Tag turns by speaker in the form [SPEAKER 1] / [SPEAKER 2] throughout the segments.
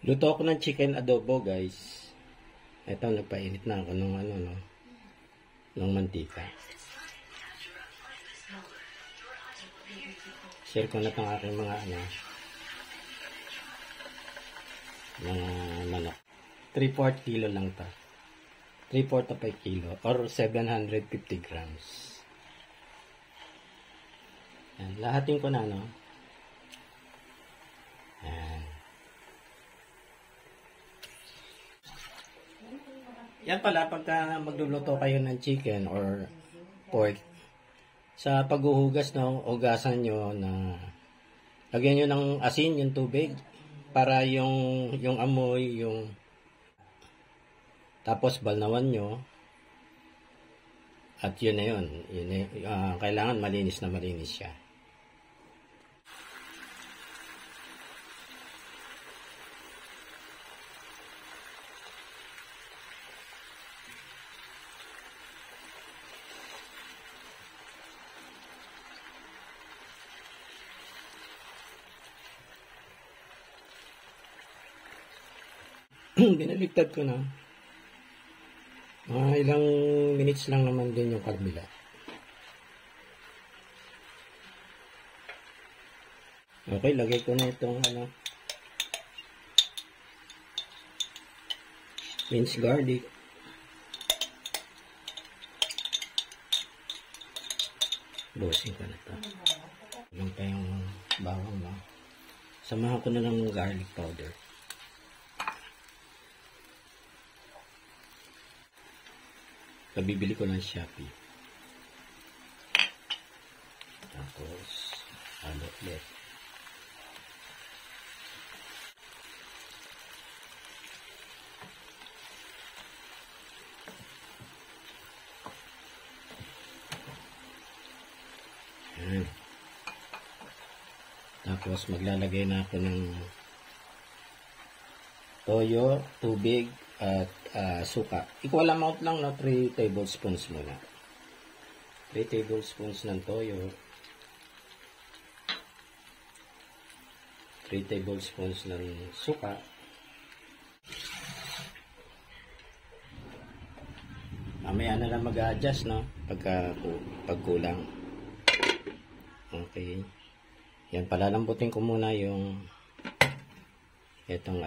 [SPEAKER 1] Luto ako ng chicken adobo, guys. Ito, nagpainit na ako ng ng mantika. Share ko na itong aking mga mga manok. 3/4 kilo lang ta. 3/4 to 5 kilo or 750 grams. Yan, lahatin ko na, no? Yan. Yan pala, pagka magluluto kayo ng chicken or pork, sa paghuhugas, no, hugasan nyo na lagyan nyo ng asin, yung tubig, para yung amoy, tapos balnawan nyo, at yun na yun. Kailangan malinis na malinis siya. Binaligtad ko na. Ilang minutes lang naman din yung kabila. Okay, lagay ko na itong minced garlic. Busin ko na ito. Lang pa yung bawang, no? Samahan ko na lang ng garlic powder. Nabibili ko ng Shopee. Tapos, halo ulit. Yan. Tapos, maglalagay na ako ng toyo, tubig, at suka. Equal amount lang, no? 3 tablespoons muna. 3 tablespoons ng toyo. 3 tablespoons ng suka. Mamaya na lang mag-a-adjust, no? Pagkulang. Okay. Yan, palalambutin ko muna yung itong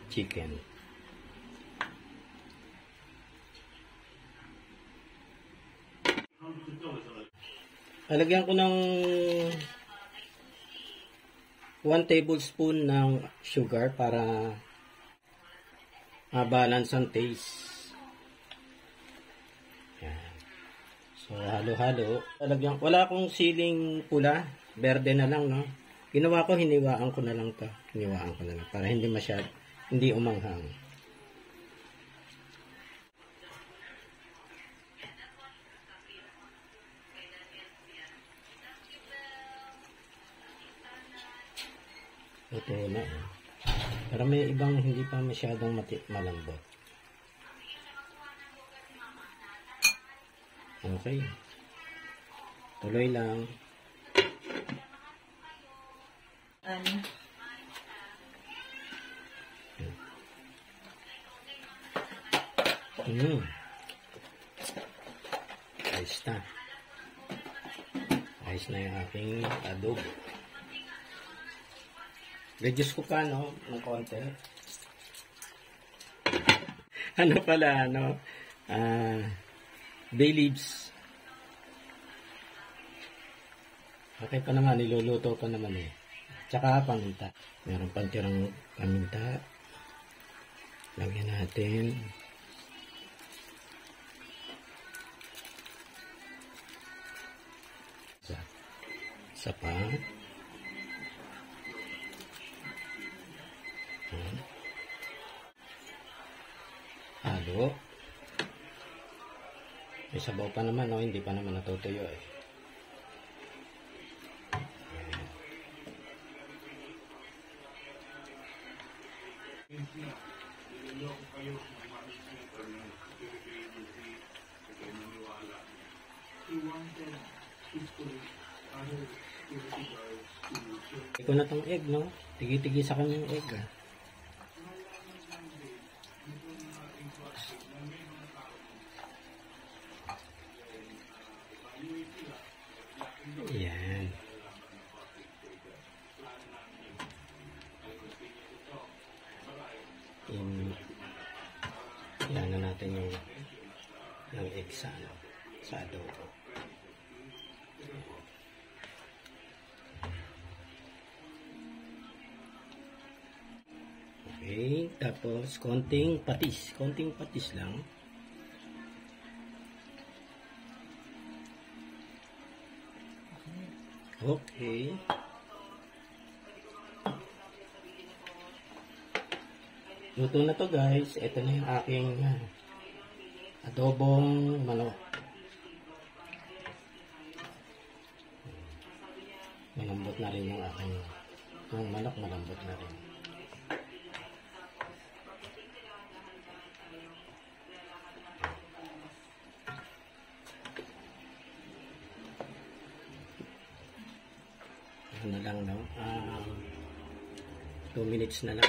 [SPEAKER 1] chicken. Lalagyan ko ng 1 tablespoon ng sugar para ma-balance ang taste. Yan. So, halo-halo. Wala akong siling pula. Berde na lang, no? Ginawa ko, hiniwaan ko na lang to. Hiniwaan ko na lang para hindi umanghang. Ito na, eh. Pero may ibang hindi pa masyadong malambot. Okay. Tuloy lang. Ayos na. Ayos na yung aking adobo. Reduce ko pa, no? Ng konti. Bay leaves. Okay pa naman, niluluto pa naman eh. Tsaka paminta. Meron pang tirang paminta. Lagyan natin. Isa pa. Halo. May sabaw pa naman, no? Hindi pa naman natutuyo eh. Iko na tong egg, no? Tigi-tigi sa kanyang egg, ah. Ayan. Yan na natin yung egg sa adobo. Okay, tapos konting patis lang. Okay. Luto na to, guys. Ito na yung aking adobong manok. Malambot na rin yung aking manok, malambot na rin. Ano lang, no? 2 minutes na lang.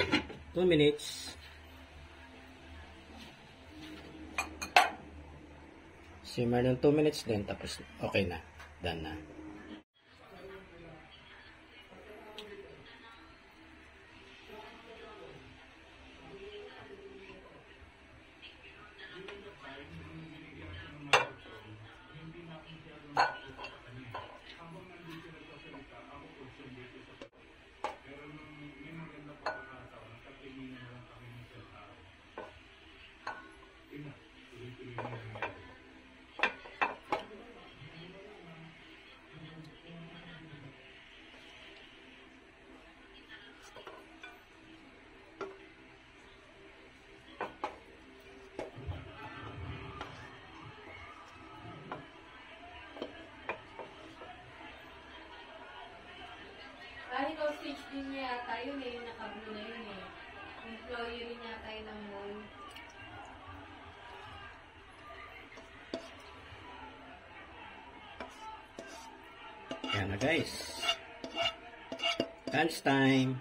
[SPEAKER 1] 2 minutes. Simmer ng 2 minutes din, tapos okay na. Done na.
[SPEAKER 2] Kahit o switch din niya yata yun eh, yung naka-blue na yun eh. Employee rin yata yun ng mall.
[SPEAKER 1] Yan na, guys. Lunch time.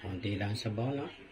[SPEAKER 1] Konti lang sa bowl, no?